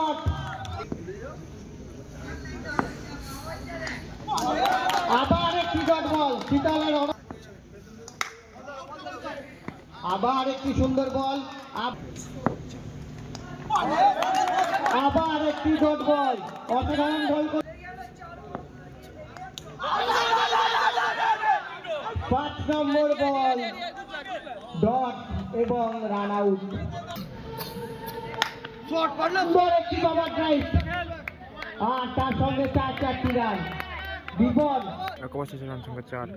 Shot, আবার একটি dot ball শীতলের, আবার একটি সুন্দর বল, আবার একটি ডট বল, অসাধারণ বল, 5 নম্বর বল ডট এবং রান আউট। একটি কভার ড্রাইভ আর তার সঙ্গে 4টি রান। বিপদ রান সংখ্যা 4।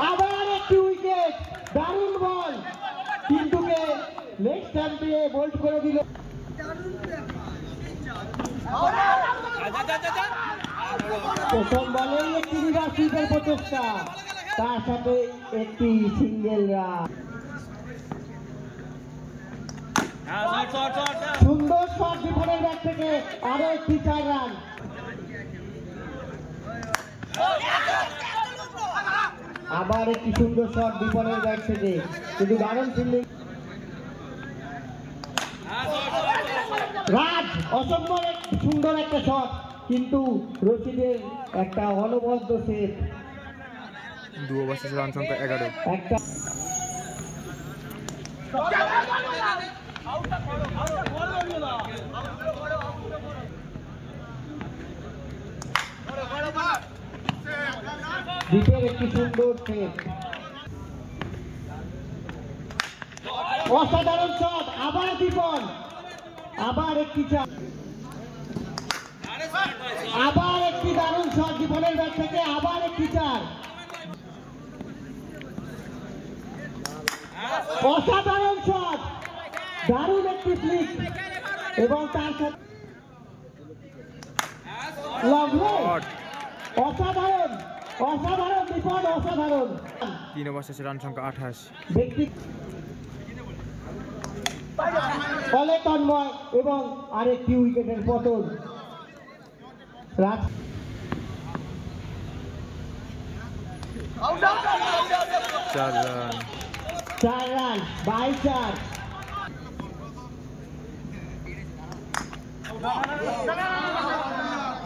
আবার একটি উইকেট, দারুণ বল, কিন্তু লেগ স্ট্যাম্পে বোল্ড করে দিল। প্রথম বলেই একটি রিভার্স সুইপের প্রচেষ্টা, তার সাথে একটি সিঙ্গেল রান। সুন্দর শট বিপদের ব্যাট থেকে, আরো একটি 4 রান। আবার একটি সুন্দর শট বিপদের ব্যাট থেকে, কিন্তু দারুণ ফিল্ডিং। রাজ অসম্ভব সুন্দর একটা শট, কিন্তু রশিদের একটা অনবদ্য সেভ। 2 ওভার শেষে রান সংখ্যা 11। একটা দ্বীপের একটি সুন্দর সেভ, অসাধারণ শট, আবার দীপন, আবার একটি চার, আবার একটি দারুণ শট দীপনের ব্যাট থেকে, আবার একটি 4। অসাধারণ শট, দারুণ একটি ফ্লিক এবং তার সাথে অসাধারণ, অসাধারণ বিপদ, অসাধারণ। 3 ওভার শেষে রান সংখ্যা 28। ব্যক্তি ফলে তন্ময় এবং আরেকটি উইকেটের পতন। 4 রান, 4 রান, 22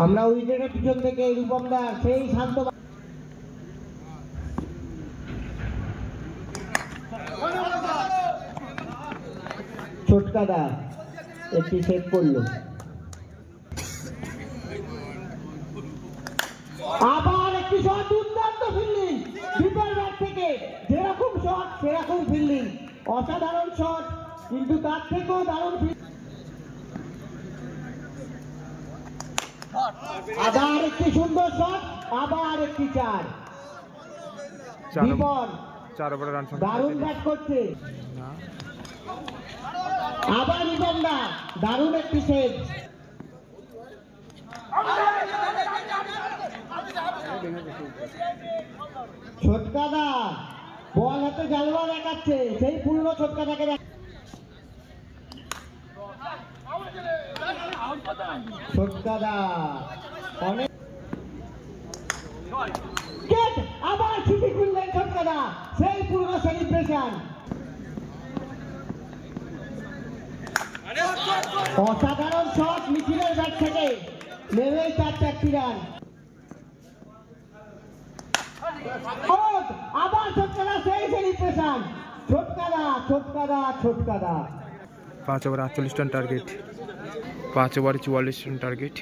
আমরা উইকেটের পিছন থেকে রূপমদার সেই শান্ত ছোটকাদা একটি সেভ করলো। আবার একটি শট, দুর্দান্ত ফিল্ডিং দীপের ব্যাট থেকে, যেরকম শট সেরকম ফিল্ডিং, অসাধারণ শট, কিন্তু তার থেকেও দারুণ ফিল্ডিং। আবার একটি সুন্দর শট, আবার একটি 4। দীপন 4 ওভার রান সংখ্যা দারুণ ব্যাট করছে, আবার রিপনদা দারুণ একটি সেভ। ছোটকাদা বল হাতে জালবা দেখাচ্ছে, সেই পুরনো ছোটকাদাকে ছোটকাদা অনেক, আবার ছুটি খুললেন ছোটকাদা, সেই পুরনো সেলিব্রেশন। অসাধারণ শট মিছিলের ব্যাট থেকে, নেমেই 4টি রান। আবার ছোটকাদা সেই celebration, Chhotkada Chhotkada Chhotkada. 5 over 48 run target, 5 over 44 run target.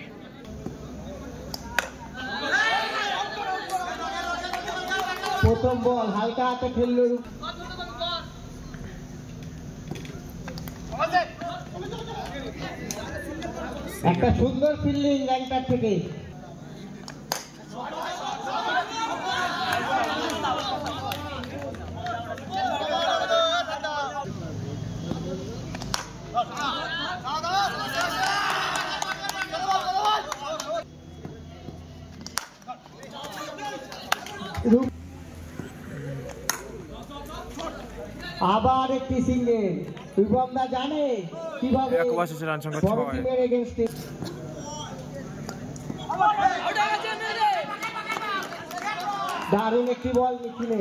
প্রথম বল হালকা হাতে খেলল, একটা সুন্দর ফিল্ডিং র্যাঙ্কার থেকে। আবার একটি সিঙ্গেল, রূপমদা জানে কিভাবে রান সংখ্যা 6। দারুণ একটি বল নিখিলে।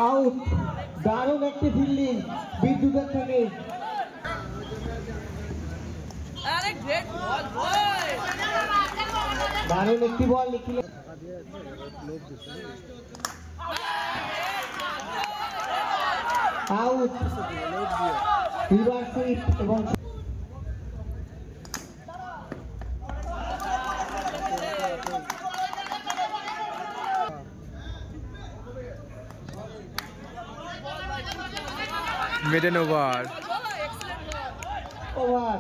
আউট। দারুণ একটি ফিল্ডিং বিদ্যুতের থেকে। দারুণ একটি বল নিখিলে। আউট। রিভার্স সুইপ এবং মিডল ওভার। ওভার।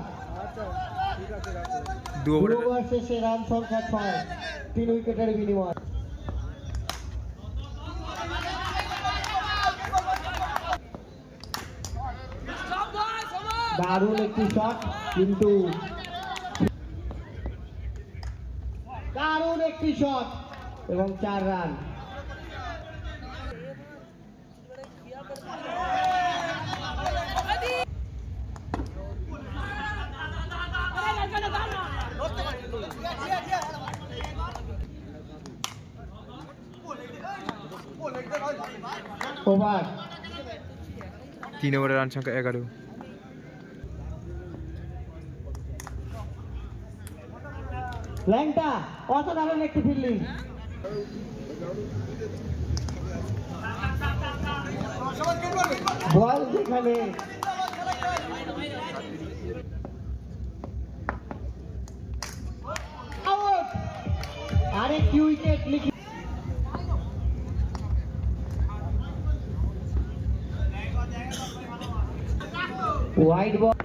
2 ওভার শেষে রান সংখ্যা 6, 3 উইকেটের বিনিময়। দারুণ একটি শট, কিন্তু দারুণ একটি শট এবং 4 রান। ওভার। 3 ওভারে রান সংখ্যা 11। ল্যাংটা অসাধারণ একটি ফিল্ডিং। বল যেখানে আউট। আরেকটি উইকেট লিখি। Wide ball.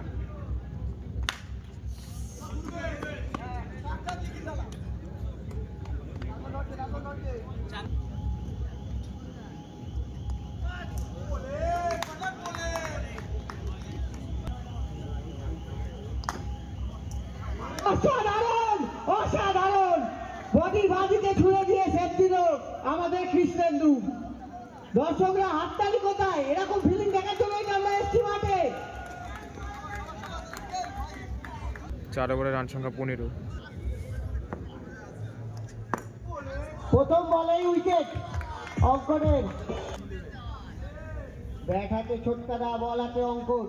অসাধারণ অসাধারণ বডি বাজিতে ছুঁড়ে দিয়ে সেভ দিল আমাদের কৃষ্ণেন্দু। দর্শকরা হাততালি কোথায়? এরকম ফিল্ডিং দেখার জন্যই আমরা এসছি মাঠে। 4 ওভারে রান সংখ্যা 15। প্রথম বলেই উইকেট অঙ্কনের। ব্যাট হাতে ছোটকাদা, বল হাতে অঙ্কন।